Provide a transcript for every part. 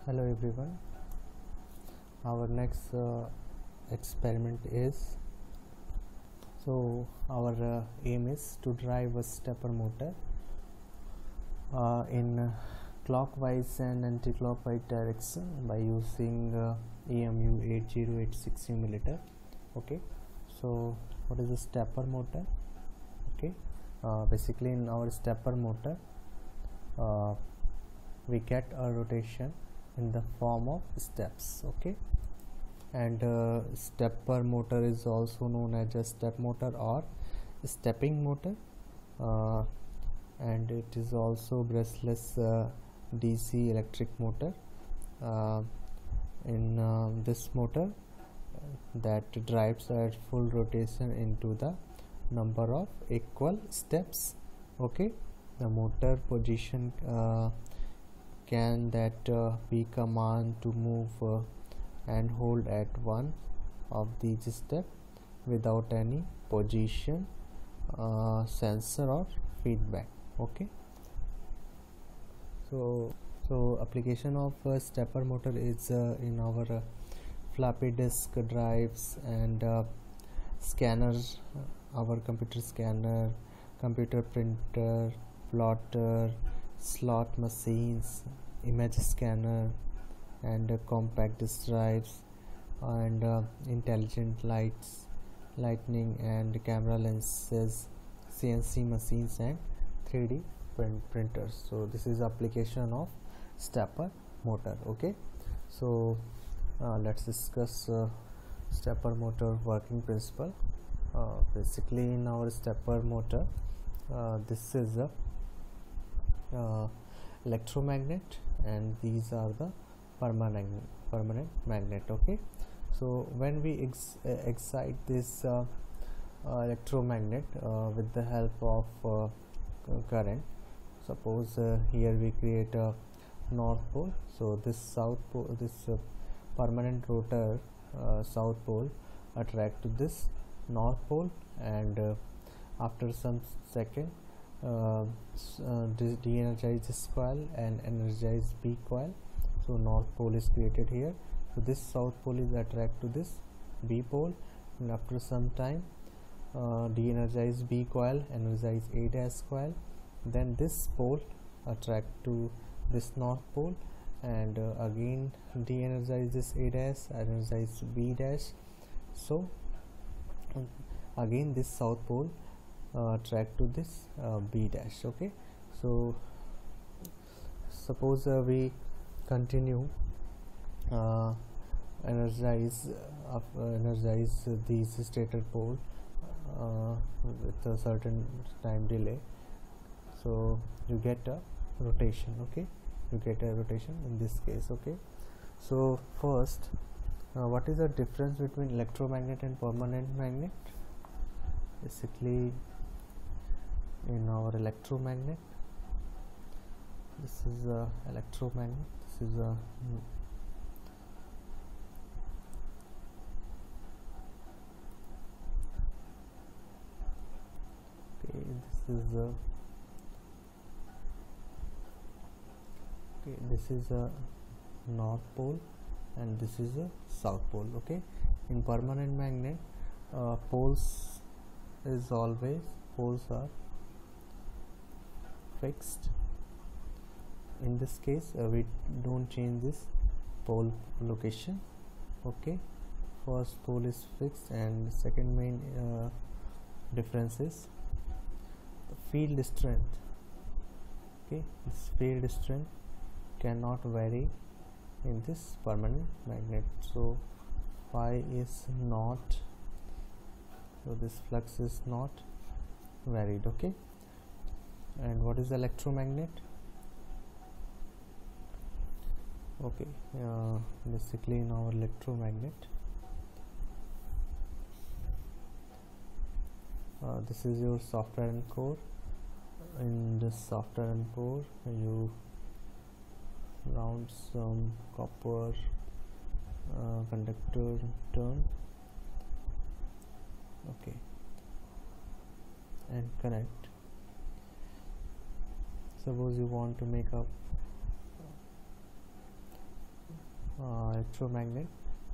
Hello everyone. Our next experiment is our aim is to drive a stepper motor in clockwise and anti-clockwise direction by using EMU 8086 emulator. Okay, so what is a stepper motor? Okay, basically in our stepper motor we get a rotation in the form of steps. Okay, and stepper motor is also known as a step motor or stepping motor, and it is also brushless DC electric motor. In this motor that drives at full rotation into the number of equal steps. Okay, the motor position can be command to move and hold at one of these steps without any position sensor or feedback. Okay, so application of stepper motor is in our floppy disk drives and scanners, our computer scanner, computer printer, plotter, slot machines, image scanner, and compact disk drives, and intelligent lightning and camera lenses, CNC machines, and 3D printers. So this is application of stepper motor. Okay, so let's discuss stepper motor working principle. Basically in our stepper motor, this is a electromagnet and these are the permanent magnet. Okay, so when we excite this electromagnet with the help of current, suppose here we create a north pole, so this south pole, this permanent rotor south pole attract to this north pole, and after some second de-energize this coil and energize B coil, so north pole is created here. So this south pole is attract to this B pole, and after some time de-energize B coil, energize A dash coil, then this pole attract to this north pole, and again de-energize this A dash, energize B dash, so again this south pole track to this B dash. Okay, so suppose we continue energize these stator pole with a certain time delay, so you get a rotation. Okay, you get a rotation in this case. Okay, so first what is the difference between electromagnet and permanent magnet? Basically in our electromagnet, this is a electromagnet, this is a okay, this is a north pole and this is a south pole. Okay, in permanent magnet poles are fixed. In this case we don't change this pole location. Okay, first pole is fixed, and second main difference is the field strength. Okay, this field strength cannot vary in this permanent magnet, so phi is not, so this flux is not varied. Okay, and what is electromagnet? Okay, basically in our electromagnet this is your software and core. In this software and core you round some copper conductor turn. Okay, and connect. Suppose you want to make up electromagnet.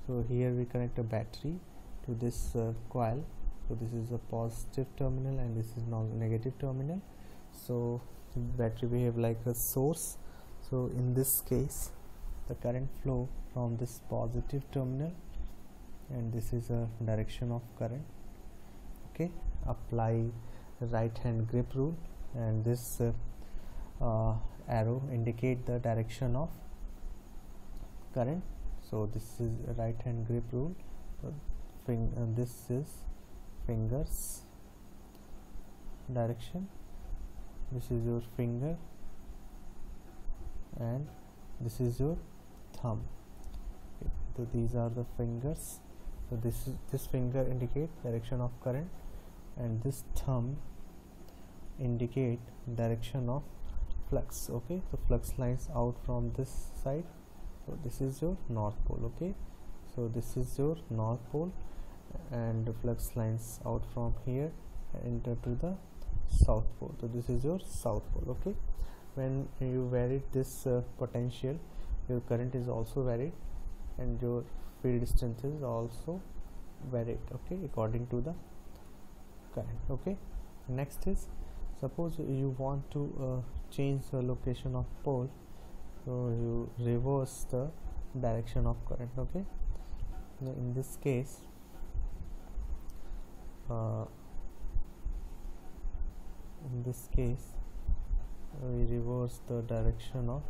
So here we connect a battery to this coil. So this is a positive terminal and this is negative terminal. So battery behave like a source. So in this case the current flow from this positive terminal, and this is a direction of current. Okay, apply right hand grip rule, and this arrow indicate the direction of current. So this is a right hand grip rule. So this is fingers direction, this is your finger, and this is your thumb. Okay. So these are the fingers. So this finger indicate direction of current, and this thumb indicate direction of flux. Okay, so flux lines out from this side. So this is your north pole. Okay, so this is your north pole, and the flux lines out from here and enter to the south pole. So this is your south pole. Okay, when you vary this potential, your current is also varied and your field strength is also varied, okay, according to the current. Okay, next is, suppose you want to change the location of pole, so you reverse the direction of current. Okay, now in this case we reverse the direction of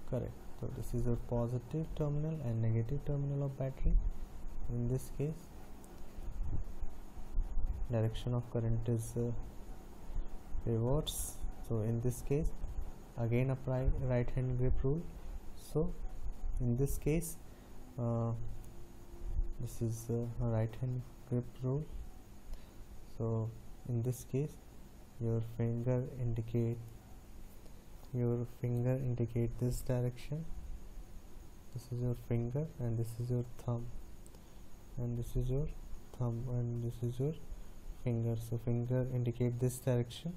current. So this is a positive terminal and negative terminal of battery. In this case direction of current is reverse. So in this case again apply right hand grip rule. So in this case this is right hand grip rule. So in this case your finger indicate this direction. This is your finger and this is your thumb, and this is your thumb, and this is your finger. So finger indicate this direction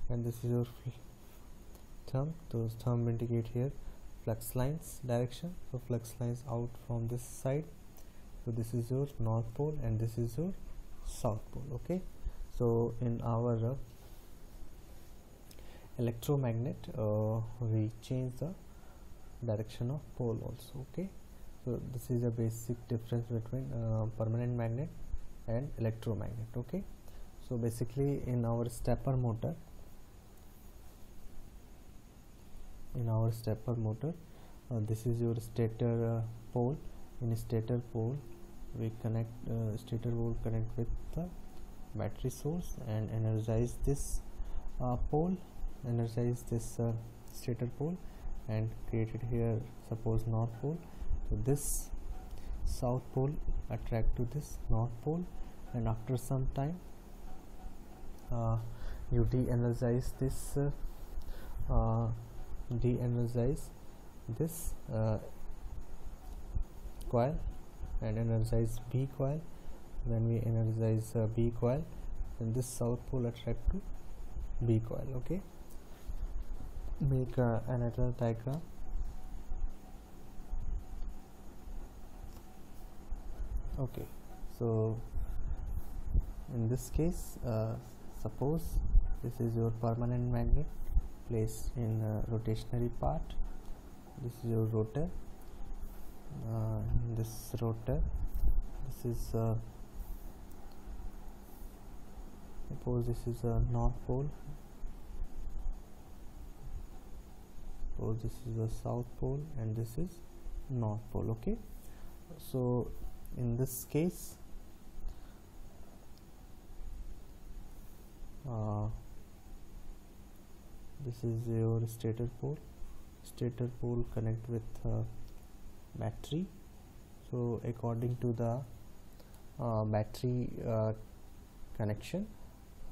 and this is your thumb. Those thumb indicate here flux lines direction. So flux lines out from this side. So this is your north pole and this is your south pole. Okay, so in our electromagnet we change the direction of pole also. Okay, so this is a basic difference between permanent magnet and electromagnet. Okay, so basically in our stepper motor, this is your stator pole. In stator pole we connect stator pole connect with the battery source and energize this stator pole and created here suppose north pole. So this south pole attract to this north pole, and after some time you de-energize this coil and energize B coil. When we energize B coil, then this south pole attract to B coil. Okay, make another diagram. Okay, so in this case suppose this is your permanent magnet placed in rotationary part. This is your rotor. This rotor, this is suppose this is a north pole, suppose this is a south pole, and this is north pole. Okay, so in this case this is your stator pole connect with battery. So according to the battery connection,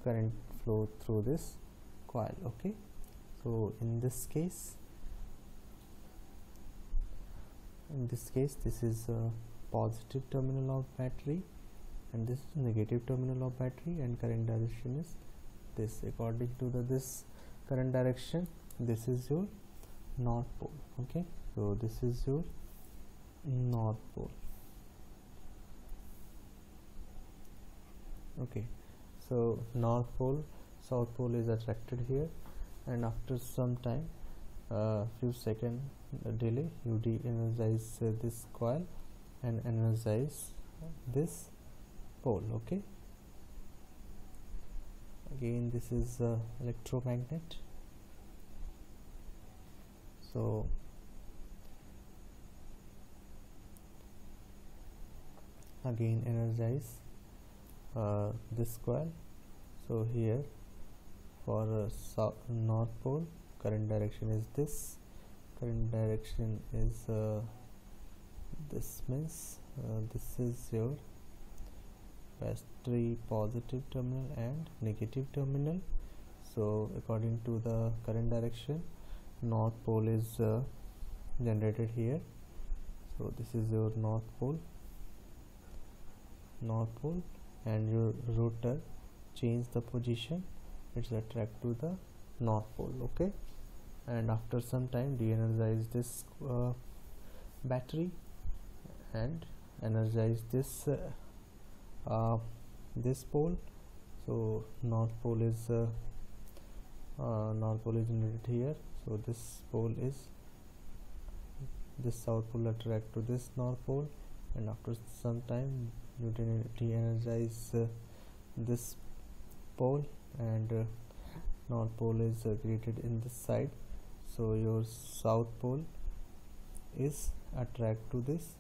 current flow through this coil. Okay, so in this case this is a positive terminal of battery and this is negative terminal of battery, and current direction is this. According to this current direction, this is your north pole. Okay, so this is your north pole. Okay, so north pole, south pole is attracted here, and after some time, few second delay, you de-energize this coil and energize this pole. Okay, again this is electromagnet. So again energize this coil. So here for north pole, current direction is this, current direction is this, means this is your battery positive terminal and negative terminal. So according to the current direction, north pole is generated here. So this is your north pole, and your rotor change the position, it's attract to the north pole. Okay, and after some time de-energize this battery and energize this this pole. So north pole is generated here. So this pole is, this south pole attract to this north pole, and after some time you de-energize this pole, and north pole is created in this side. So your south pole is attract to this,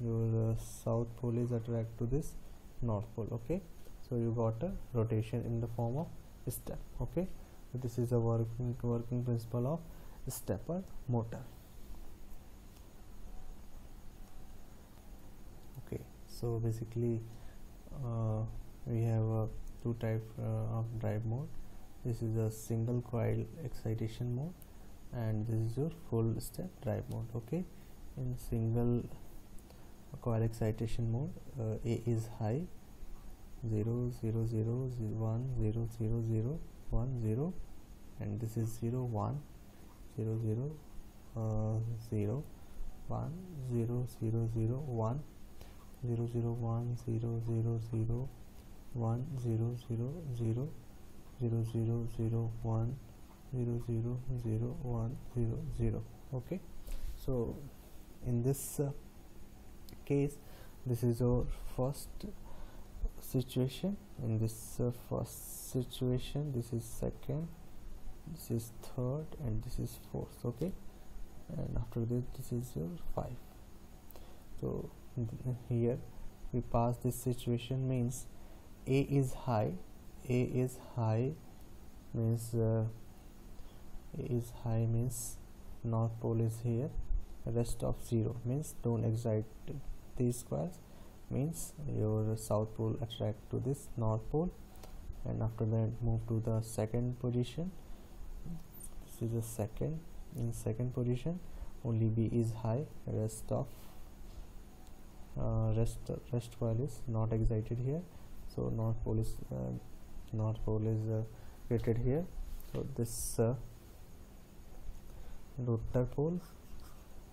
your south pole is attract to this north pole. Okay, so you got a rotation in the form of step. Okay, so this is a working principle of stepper motor. Okay, so basically we have two type of drive mode. This is a single coil excitation mode, and this is your full step drive mode. Okay, in single coil excitation mode, A is high, 0 0 0 1 0 0 0 1 0, and this is 0 1 0 0 0 1 0 0 0 1 0 0 1 0 0 0 1 0 0 0 0 0 0 1 0 0 0 1 0 0. Okay, so in this case, this is our first situation. In this first situation, this is second, this is third, and this is fourth. Okay, and after this is your 5. So here we pass this situation, means A is high. A is high means north pole is here, rest of 0, means don't excite these coils, means your south pole attract to this north pole, and after that move to the second position. This is the second. In second position, only B is high, rest of rest coil is not excited here. So north pole is created here. So this rotor pole,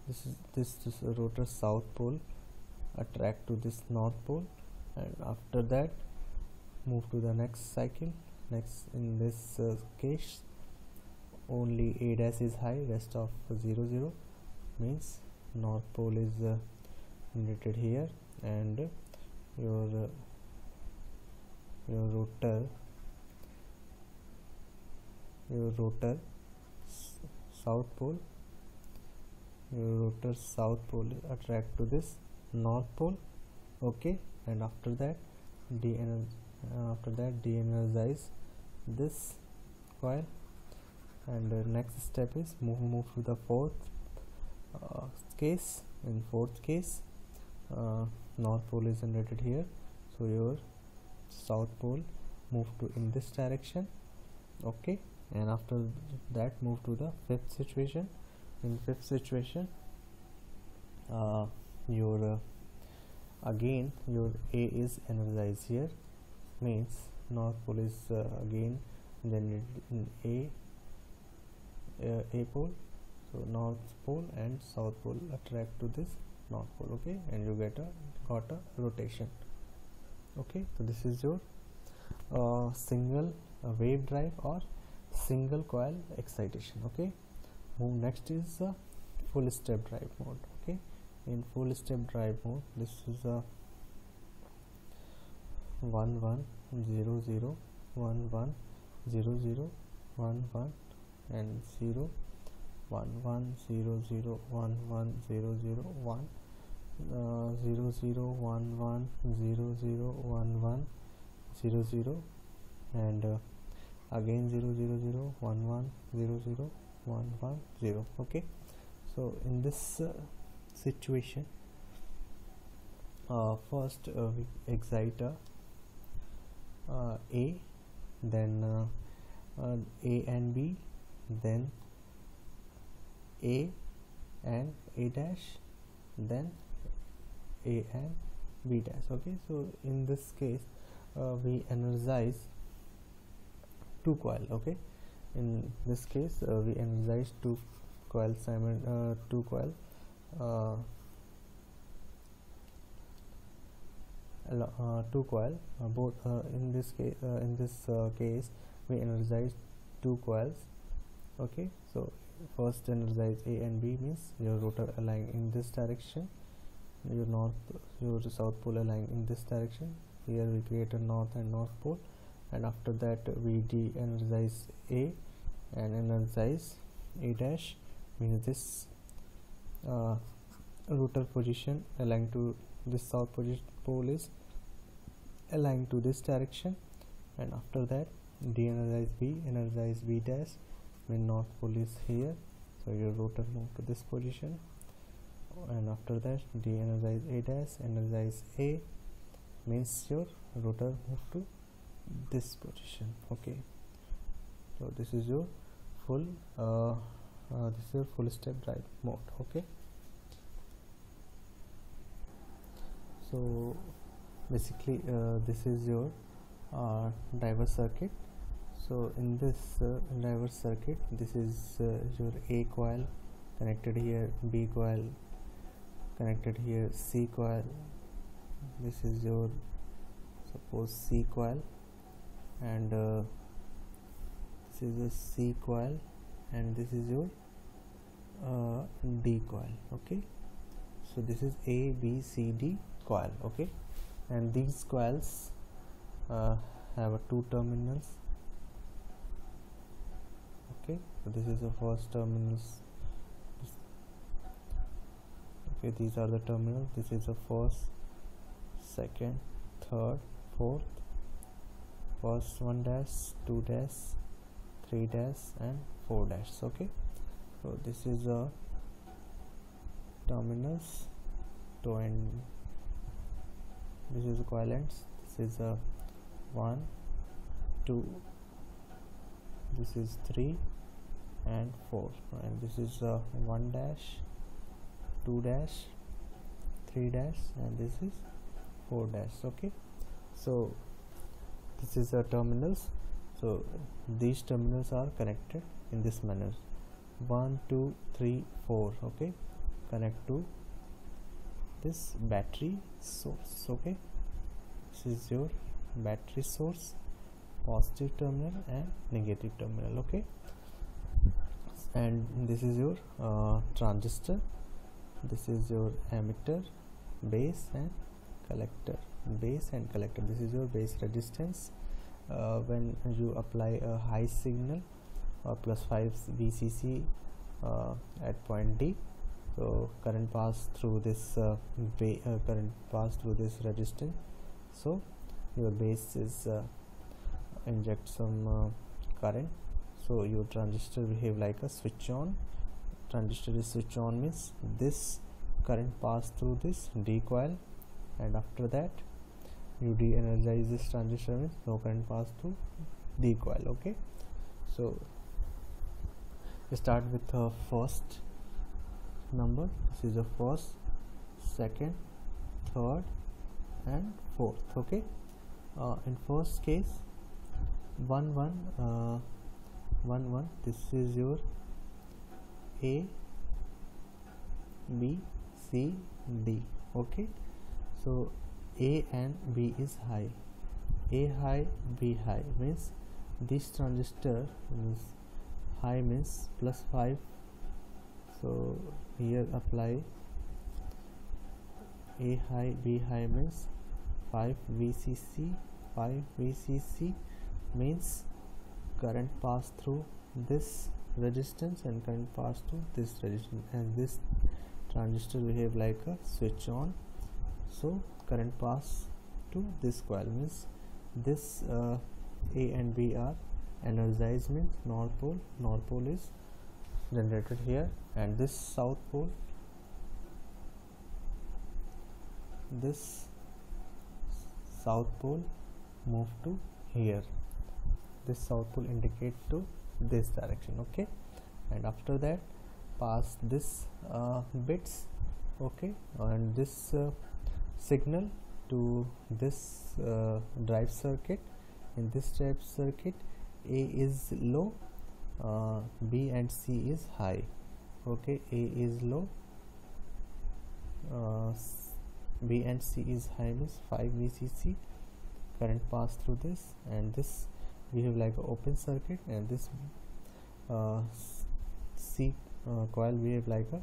this is rotor south pole attract to this north pole, and after that move to the next cycle. Next, in this case, only A dash is high, rest of 0 0, means north pole is generated here, and your rotor south pole, attract to this north pole. Okay, and after that de-energize this coil, and next step is move to the fourth case. In fourth case, north pole is generated here, so your south pole move to in this direction. Okay, and after that move to the fifth situation. In fifth situation, your again your A is energized here, means north pole is again generated in A pole. so north pole and south pole attract to this north pole, okay, and you got a rotation. Okay, so this is your single wave drive or single coil excitation. Okay, move next is full step drive mode. Okay, in full step drive mode, this is a 1 1 0 0 1 1 0 0 1 1 and 0 1 1 0 0 1 1 0 0 1 0 0 1 1 0 0 1 1 0 0 and again 0 0 0 1 1 0 0 1 1 0. Okay, so in this situation, first we excite A, then A and B, then A and A dash, then A and B dash. Okay, so in this case we energize two coil. Okay, in this case we energize two coil both in this case we energize two coils. Okay, so first energize A and B means your rotor align in this direction, your south pole align in this direction. Here we create a north and north pole, and after that we de-energize A and energize A dash, means this rotor position aligned to this south pole is aligned to this direction, and after that de-energize B, energize B dash, when north pole is here, so your rotor move to this position, and after that de-energize A dash, energize A, means your rotor move to this position. Okay, so this is your full step drive mode. Okay, so basically this is your driver circuit. So in this driver circuit, this is your A coil connected here, B coil connected here, C coil, this is your suppose C coil, and this is a C coil, and this is your D coil. Okay, so this is A, B, C, D coil. Okay, and these coils have two terminals. Okay, so this is the first terminals. Okay, these are the terminals. This is the first, second, third, fourth, first 1 dash, 2 dash, 3 dash and 4 dash. Okay, so this is a terminals, two, and this is the coil ends. This is a 1, 2, this is 3 and 4, and this is a 1 dash, 2 dash, 3 dash, and this is 4 dash. Okay, so this is the terminals. So these terminals are connected in this manner, 1 2 3 4. Okay, connect to this battery source. Okay, this is your battery source, positive terminal and negative terminal. Okay, and this is your transistor, this is your emitter, base and collector, this is your base resistance. When you apply a high signal plus 5 VCC at point D, so current pass through this resistance, so your base is inject some current, so your transistor behave like a switch on. Transistor is switch on means this current pass through this D coil, and after that you de-energize this transistor means no current pass through D coil. Okay, so we start with the first number. This is the first, second, third and fourth. Okay, in first case 1 1 1 1, this is your A B, C, D. Okay, so A and B is high. A high, B high means this transistor means high means plus 5. So here apply A high, B high means 5 VCC. 5 VCC means current pass through this resistance and current pass through this resistance, and this transistor behave like a switch on. So current pass to this coil means this A and B are energized means north pole is generated here, and this south pole move to here. This south pole indicate to this direction. Okay, and after that pass this bits. Okay, and this signal to this drive circuit. In this drive circuit, A is low, B and C is high. Okay, A is low, B and C is high means 5 VCC. Current pass through this, and this we have like an open circuit, and this C coil we have like a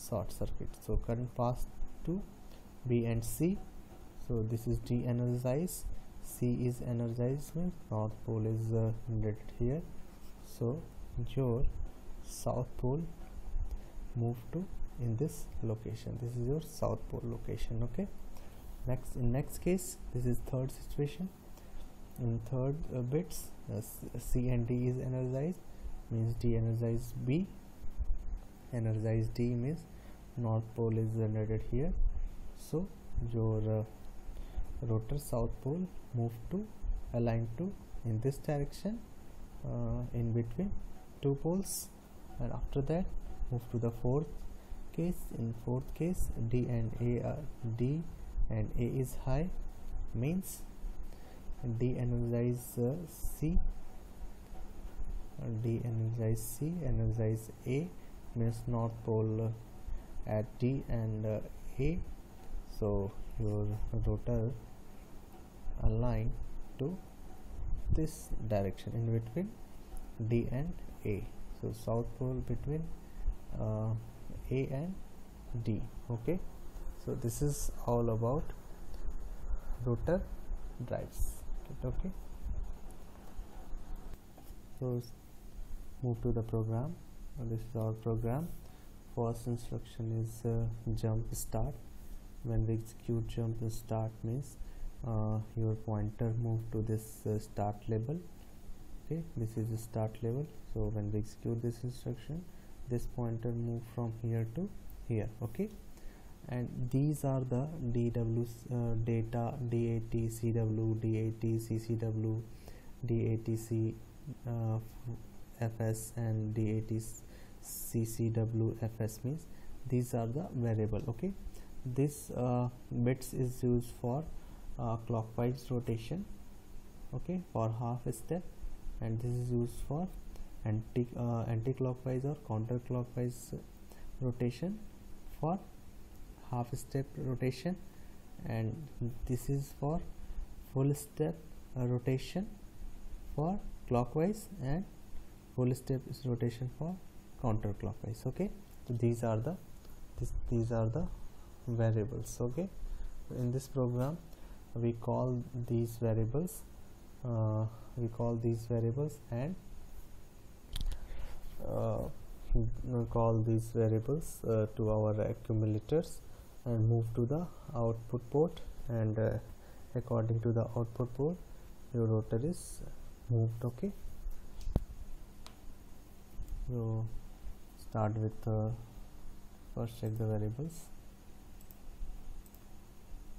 short circuit. So current pass to B and C. So this is de-energized, C is energized means north pole is generated here. So your south pole move to in this location. This is your south pole location. Okay, next case, this is third situation. In third bits, C and D is energized means de-energized B, energized D means north pole is generated here. So your rotor south pole move to align to in this direction, in between two poles, and after that move to the fourth case. In fourth case, D and A is high means de-energize C, de-energize C, energize A means north pole at D and A. So your rotor align to this direction in between D and A. So south pole between A and D. Okay, so this is all about rotor drives. Okay, so move to the program. This is our program. First instruction is jump start. When we execute jump start means your pointer move to this start label. Okay, this is the start label. So when we execute this instruction, this pointer move from here to here. Okay, and these are the DW data, DAT CW, DAT CCW, DAT FS and DAT CCW FS means these are the variable. Okay, this bits is used for clockwise rotation, okay, for half step, and this is used for anti-clockwise or counterclockwise rotation for half step rotation, and this is for full step rotation for clockwise, and full step is rotation for counterclockwise. Okay, so these are the variables. Okay, in this program we call these variables and call these variables to our accumulators and move to the output port, and according to the output port your rotor is moved. Okay, so start with first check the variables.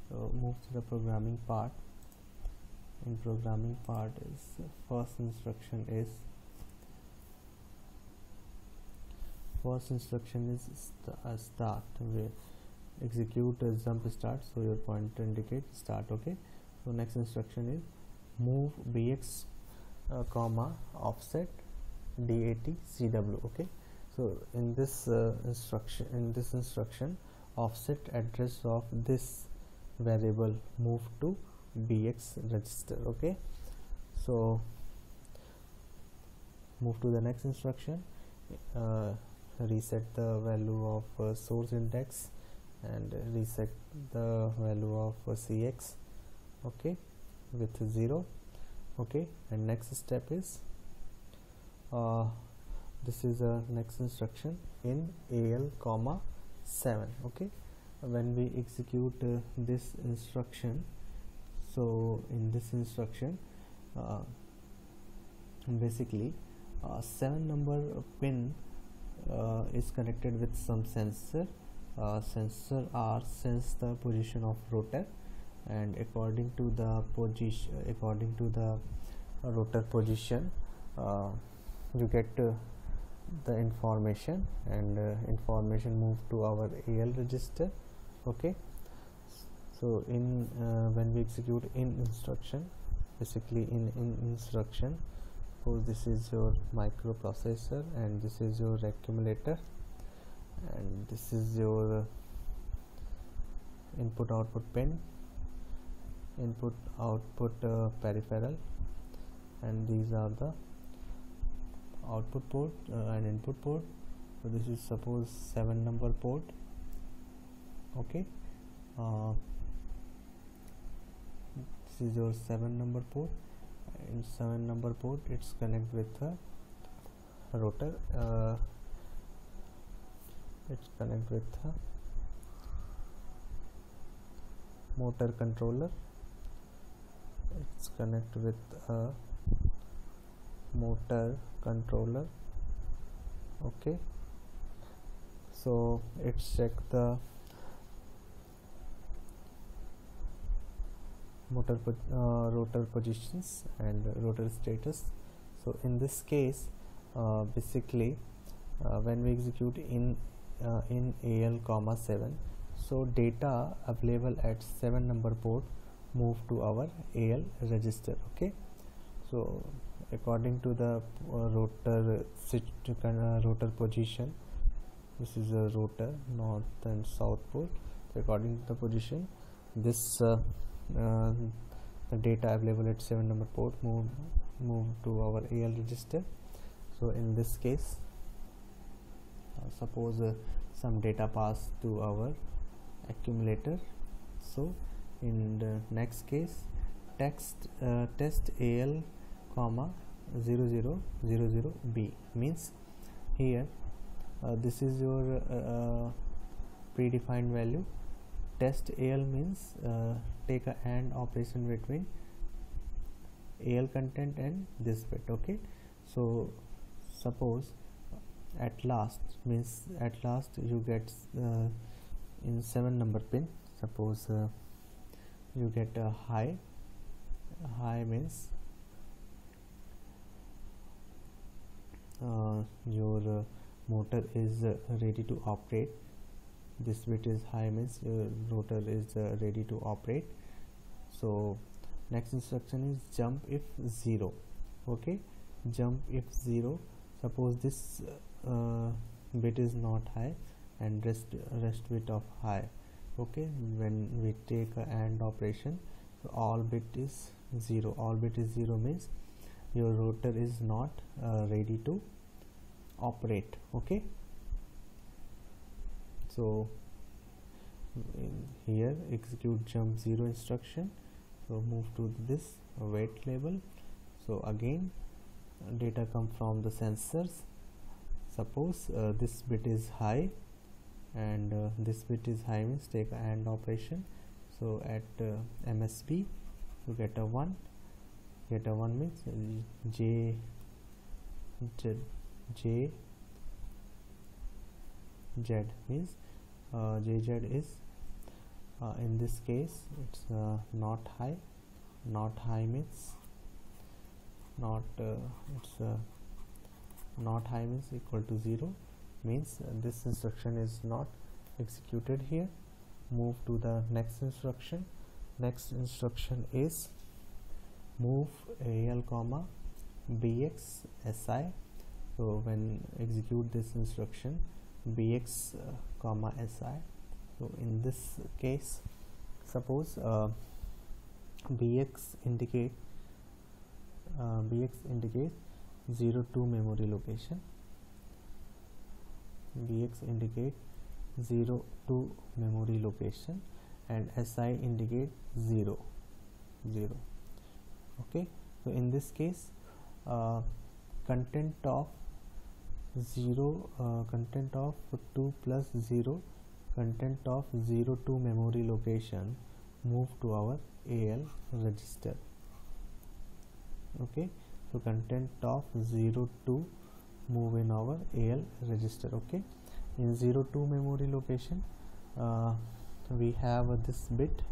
So move to the programming part. In programming part is first instruction is start. We execute jump start, so your pointer indicates start. Okay, so next instruction is move BX comma offset DAT CW. Okay, So in this instruction, offset address of this variable move to bx register. Okay, so move to the next instruction. Reset the value of source index and reset the value of cx, okay, with 0. Okay, and next step is this is a next instruction in AL comma 7. Okay, when we execute this instruction, so in this instruction basically 7 number pin is connected with some sensor. Sensor R sense the position of rotor, and according to the rotor position, you get the information, and information move to our AL register. Okay, so in when we execute in instruction, basically in instruction, suppose this is your microprocessor and this is your accumulator and this is your input output pin, input output peripheral, and these are the output port and input port. So this is suppose 7 number port. Okay, this is your 7 number port. In 7 number port it's connect with a rotor, it's connect with a motor controller, it's connect with a motor controller. Okay, so it's check the rotor positions and rotor status. So in this case basically when we execute in AL comma 7, so data available at 7 number port move to our AL register. Okay, so according to the rotor position, this is a rotor north and south pole. So according to the position, this the data available at 7 number port move to our AL register. So in this case suppose some data pass to our accumulator. So in the next case, test AL comma 0000B means here this is your predefined value. Test AL means take a AND operation between AL content and this bit. Okay, so suppose at last means at last you get in 7 number pin, suppose you get a high means your motor is ready to operate. This bit is high means your rotor is ready to operate. So next instruction is jump if 0. Okay, jump if 0, suppose this bit is not high and rest bit of high. Okay, when we take a AND operation, so all bit is 0. All bit is 0 means your rotor is not ready to operate. Okay, so here execute jump 0 instruction. So move to this wait label. So again data come from the sensors. Suppose this bit is high and this bit is high means take a AND operation. So at MSB you get a 1. Get a 1 means J Z means JZ is in this case it's not high. Not high means not not high means equal to 0 means this instruction is not executed here. Move to the next instruction. Next instruction is move AL comma BX SI. So when execute this instruction bx comma si, so in this case suppose bx indicate 02 memory location, bx indicate 02 memory location, and si indicate 0. Okay, so in this case content of 2 plus 0, content of 02 memory location move to our AL register. Okay, so content of 02 move in our AL register. Okay, in 02 memory location we have this bit,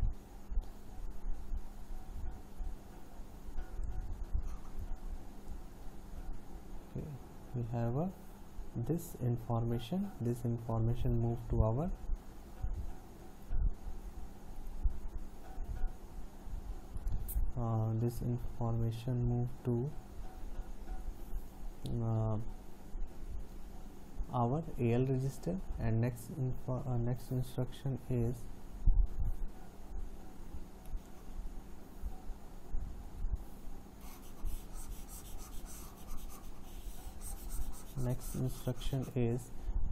okay, we have this information move to our this information move to our AL register, and next instruction is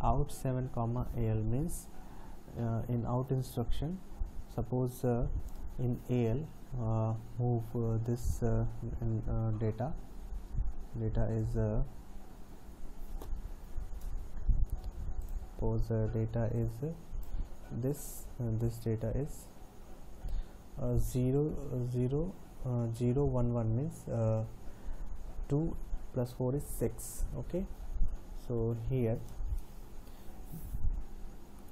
out 7 comma AL, means in out instruction suppose in AL move this data is suppose data is this data is 0 0 0 1 1, means 2 plus 4 is 6. Okay, so here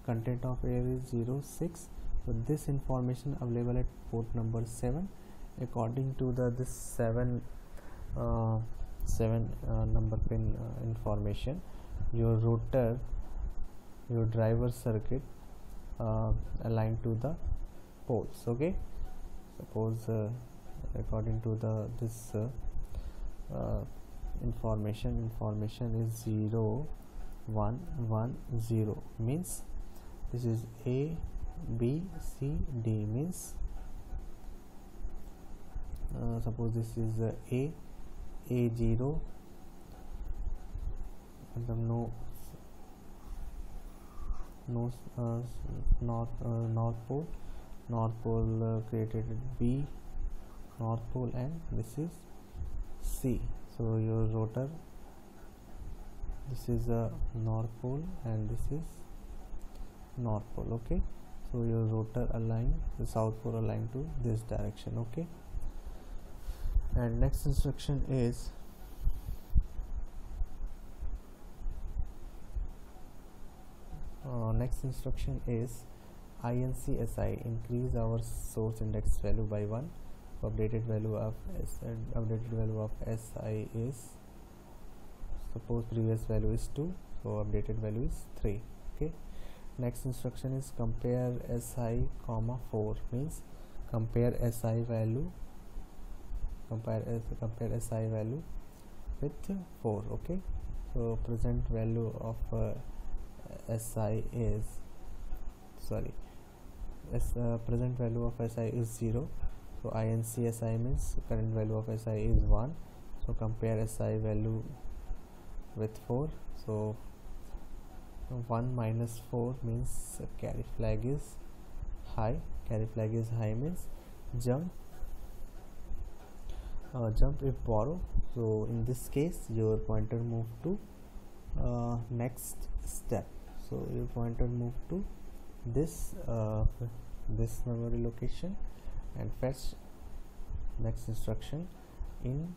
content of AL is 0 6. So this information available at port number 7. According to this 7 number pin information, your router, your driver circuit aligned to the ports. Okay, suppose according to this information is 0 1 1 0, means this is A B C D, means suppose this is A0, north pole created B north pole, and this is C. So your rotor, this is a north pole and this is north pole. Okay, so your rotor align, the south pole aligned to this direction. Okay, and next instruction is INCSI, increase our source index value by 1. So updated value of SI is, suppose previous value is 2, so updated value is 3. Okay, next instruction is compare SI comma 4, means compare SI value with 4. Okay, so present value of SI is present value of SI is 0. So INCSI means current value of SI is 1. So compare SI value with 4. So 1 minus 4 means carry flag is high. Means jump if borrow. So in this case your pointer move to next step. So your pointer move to this memory location and fetch next instruction in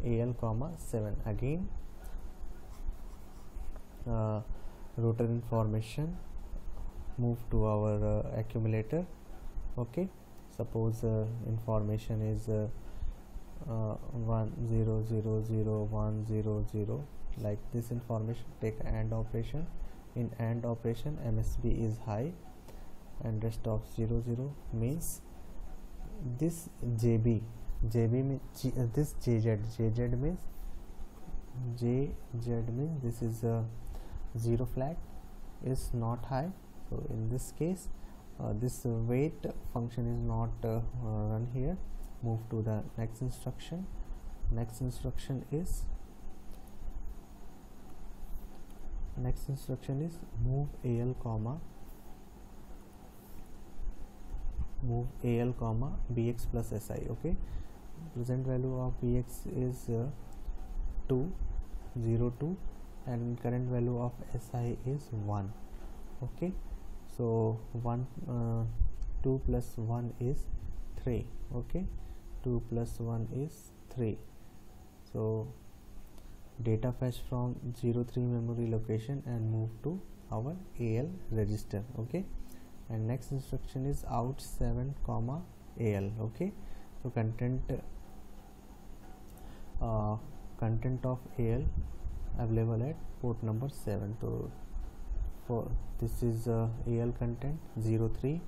AL comma 7. Again router information move to our accumulator. Okay, suppose information is 1 0 0 0 1 0 0, like this information. Take AND operation. In AND operation MSB is high and rest of 0 0, means this JB means this JZ means JZ means this is a 0 flag is not high. So in this case this wait function is not run here. Move to the next instruction. Next instruction is move al comma bx plus si. Okay, present value of bx is 2 0 2 and current value of si is 1. Okay, so 2 plus 1 is 3. Okay, 2 plus 1 is 3. So data fetch from 03 memory location and move to our AL register. Okay, and next instruction is out 7 comma AL. Okay, so content of AL available at port number 7. So for this is AL content 03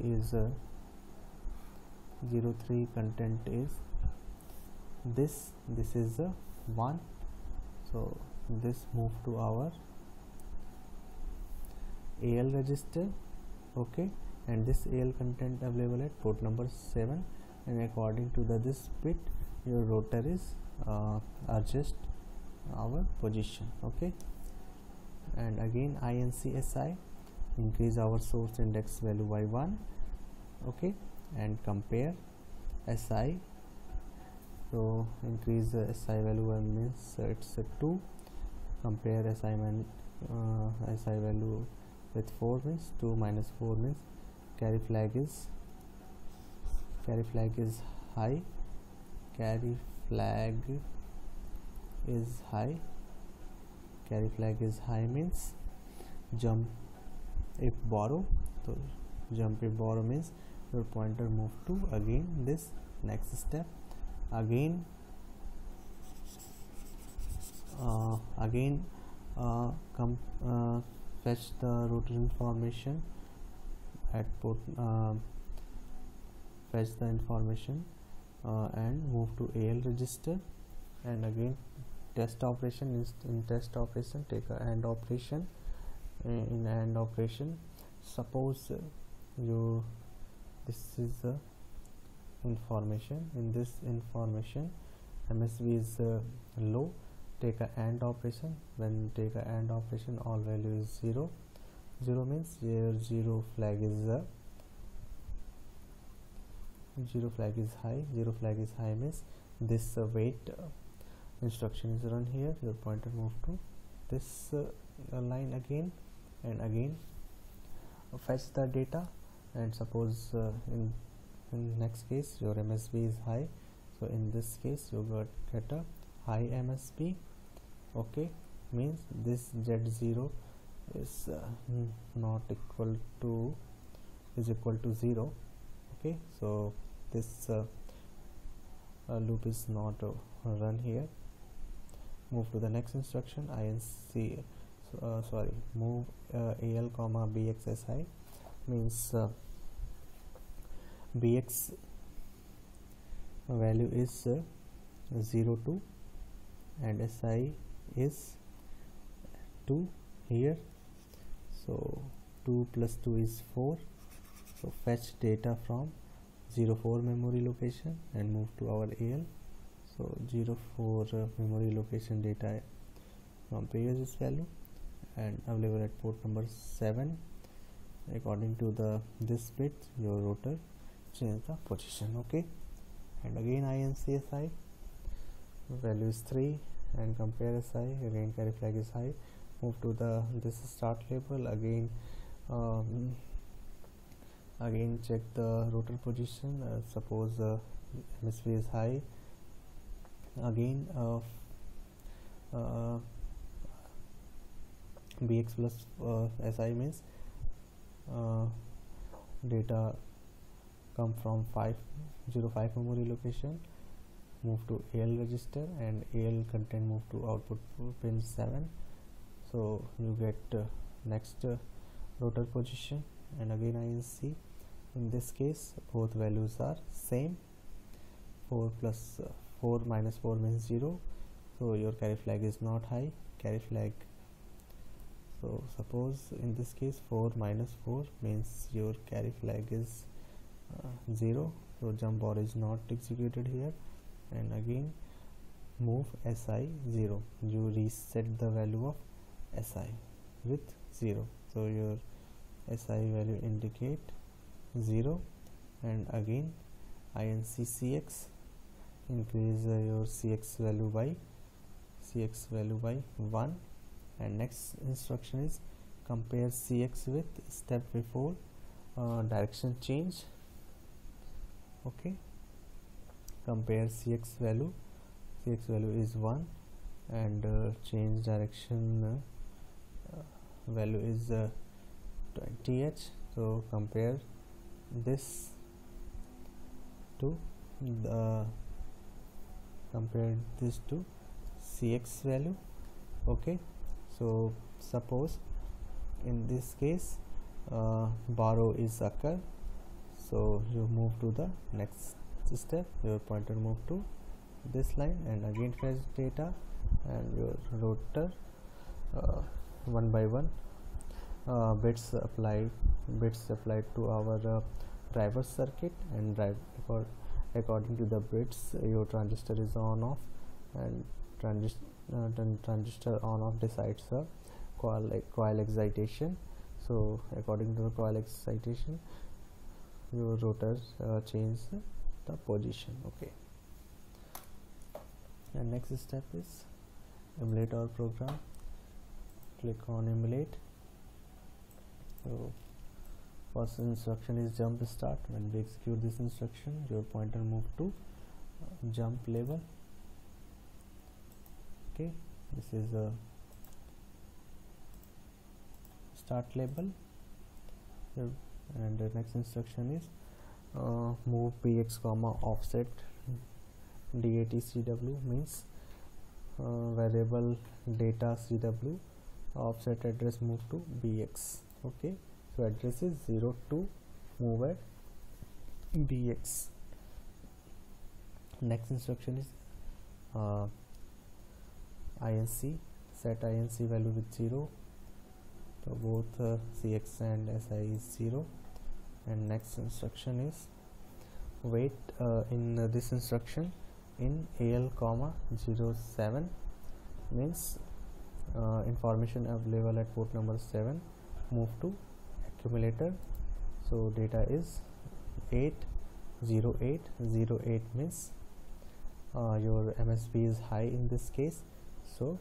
is 03 content is this is 1. So this move to our AL register. Okay, and this AL content available at port number 7, and according to this bit your rotor is adjust our position. Okay, and again INCSI increase our source index value by 1. Okay, and compare SI. So increase SI value means it's 2. Compare SI value with 4 means 2 minus 4 means carry flag is high. Carry flag is high means jump if borrow. So jump if borrow means your pointer move to again this next step. Again fetch the rotor information at port fetch the information and move to AL register, and again test operation is in test operation take a AND operation. In AND operation, suppose this is the information. In this information MSB is low, take a AND operation. When take a AND operation all value is 0. 0 means your 0 flag is high. 0 flag is high means this wait instruction is run here. Your pointer move to this line again, and again fetch the data. And suppose in next case your MSB is high, so in this case you get a high MSB. Okay, means this Z0 is not equal to is equal to 0. Okay, so this loop is not run here. Move to the next instruction move AL comma BXSI means BX value is 0 2 and SI is 2 here. So 2 plus 2 is 4. So fetch data from 04 memory location and move to our AL. So 04 memory location data compares this value and available at port number 7. According to this bit your rotor change the position. Okay, and again INCSI value is 3 and compare SI. Again carry flag is high. Move to this start label. Again again check the rotor position. Suppose MSV is high. Again BX plus SI means data come from 505 memory location. Move to AL register and AL content move to output pin 7. So you get next rotor position, and again INC. In this case both values are same. 4 plus 4 minus 4 means 0. so your carry flag is not high. Carry flag, so suppose in this case 4 minus 4 means your carry flag is 0, so jump or is not executed here. And again move SI 0, you reset the value of SI with 0, so your SI value indicate 0. And again INC CX, increase your CX value by 1. And next instruction is compare CX with step before direction change. Okay, compare CX value is 1 and change direction value is 20h. So compare this to CX value. Okay, so suppose in this case borrow is occur, so you move to the next step, your pointer move to this line and again fetch data, and your router one by one bits applied to our driver circuit, and according to the bits your transistor is on off, and transistor on off decides a coil excitation. So according to the coil excitation your rotor change the position. Okay, and next step is emulate our program. Click on emulate. So first instruction is jump start. When we execute this instruction your pointer move to jump label. Okay, this is a start label here. And the next instruction is move bx comma offset dat cw, means variable data cw, offset address move to bx. Okay, so address is 0 to move at bx. Next instruction is INC, set INC value with 0, so both CX and SI is 0. And next instruction is wait in this instruction in AL comma 07, means information available at port number 7 move to accumulator, so data is 80808, means your MSB is high in this case, so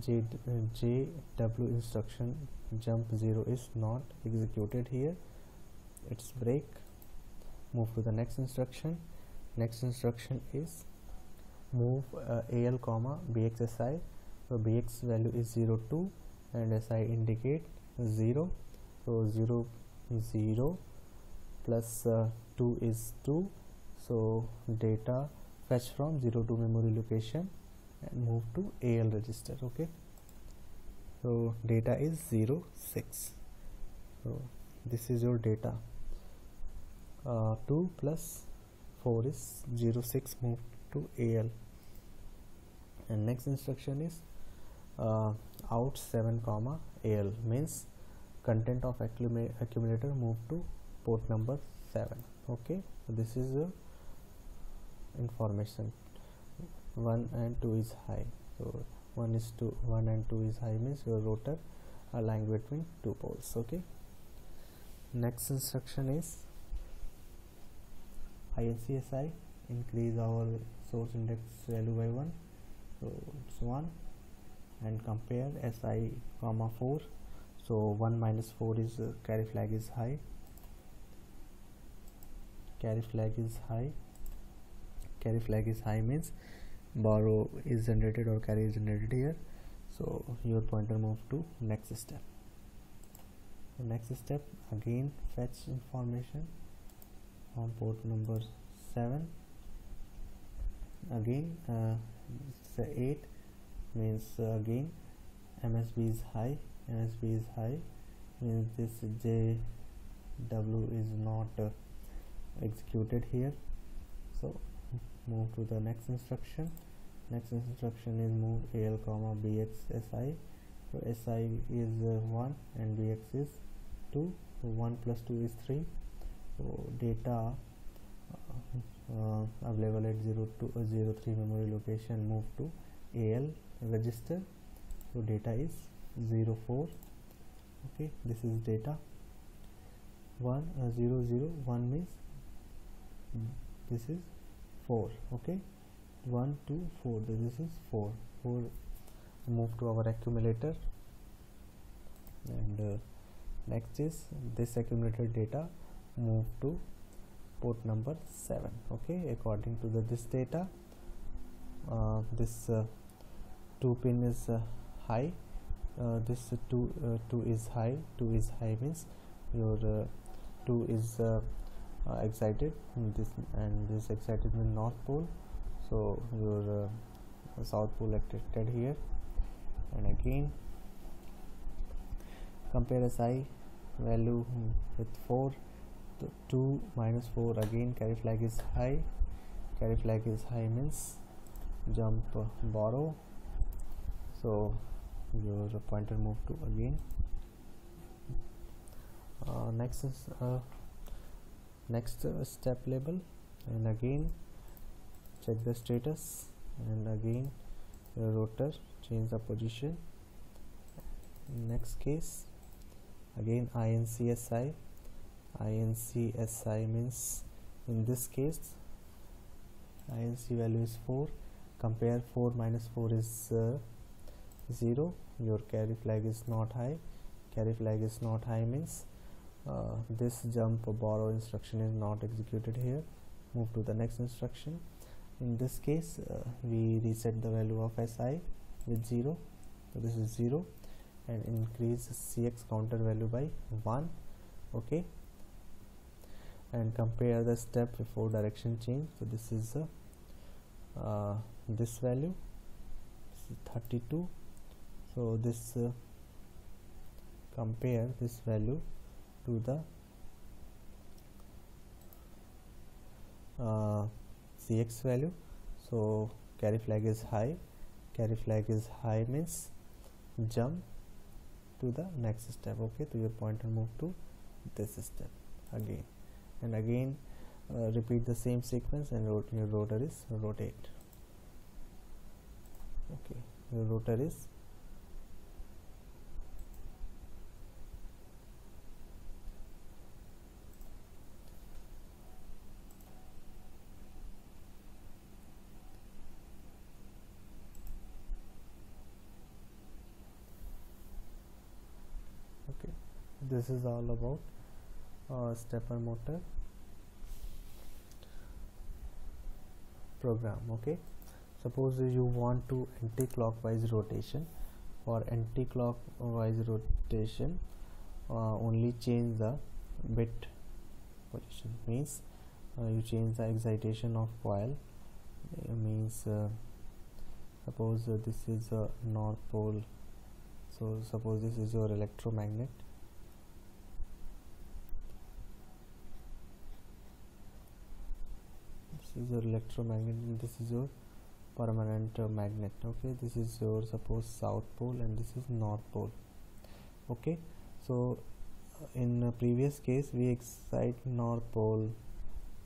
JW instruction jump 0 is not executed here, it's break. Move to the next instruction. Next instruction is move AL comma BXSI, so BX value is 0 2 and SI indicate 0, so 0 0 plus 2 is 2, so data fetch from 0 to memory location and move to AL register. Okay, so data is 0 6, so this is your data. 2 plus 4 is 0 6, move to AL. And next instruction is out 7 comma AL, means content of accumulator move to port number 7. Okay, so this is information. 1 and 2 is high, so 1 and 2 is high, means your rotor lying between two poles. Okay, next instruction is INCSI, increase our source index value by 1, so it's 1, and compare SI comma 4, so 1 minus 4 is carry flag is high, carry flag is high means borrow is generated or carry is generated here, so your pointer move to next step. The next step again fetch information on port number 7, again it's 8, means again MSB is high, means this JW is not executed here, so move to the next instruction. Next instruction is move AL comma BX SI. So SI is 1 and BX is 2. So 1 plus 2 is 3. So data available at 03 memory location move to AL register. So data is 04. Okay, this is data. 1 means this is 4. Okay, 1 2 4, this is 4. Move to our accumulator, and next is this accumulated data move to port number 7. Okay, according to this data, this 2 pin is high, this 2 is high. 2 is high means your 2 is excited, this excited means north pole, so your south pole activated here. And again compare SI value with 4. 2 minus 4, again carry flag is high. Carry flag is high means jump borrow, so your pointer move to again. Next is next step label, and again check the status, and again your rotor change the position. Next case again INCSI. INCSI means in this case INC value is 4. Compare 4 minus 4 is 0. Your carry flag is not high. Carry flag is not high means this jump borrow instruction is not executed here. Move to the next instruction. In this case we reset the value of SI with 0, so this is 0, and increase CX counter value by 1. Okay, and compare the step before direction change. So this is this value, this is 32. So this compare this value to the CX value. So carry flag is high. Carry flag is high means jump to the next step. Okay, so your pointer move to this step again, and again repeat the same sequence, and your rotor is rotate. Okay, your rotor is okay. This is all about stepper motor program. Okay, suppose you want to anti-clockwise rotation. For anti-clockwise rotation only change the bit position, means you change the excitation of coil. Means suppose this is a north pole, so suppose this is your electromagnet. This is your electromagnet and this is your permanent magnet. Okay, this is your suppose south pole and this is north pole. Okay, so in previous case we excite north pole,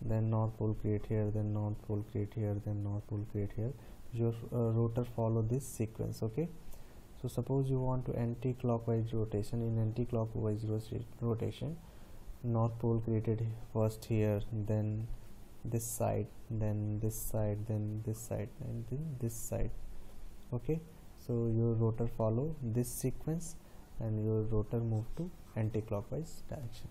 then north pole create here, then north pole create here, then north pole create here. Your rotor follow this sequence. Okay, so suppose you want to anti-clockwise rotation. In anti-clockwise rotation, north pole created first here, then this side, then this side, then this side, and then this side. Okay, so your rotor follow this sequence and your rotor move to anti-clockwise direction.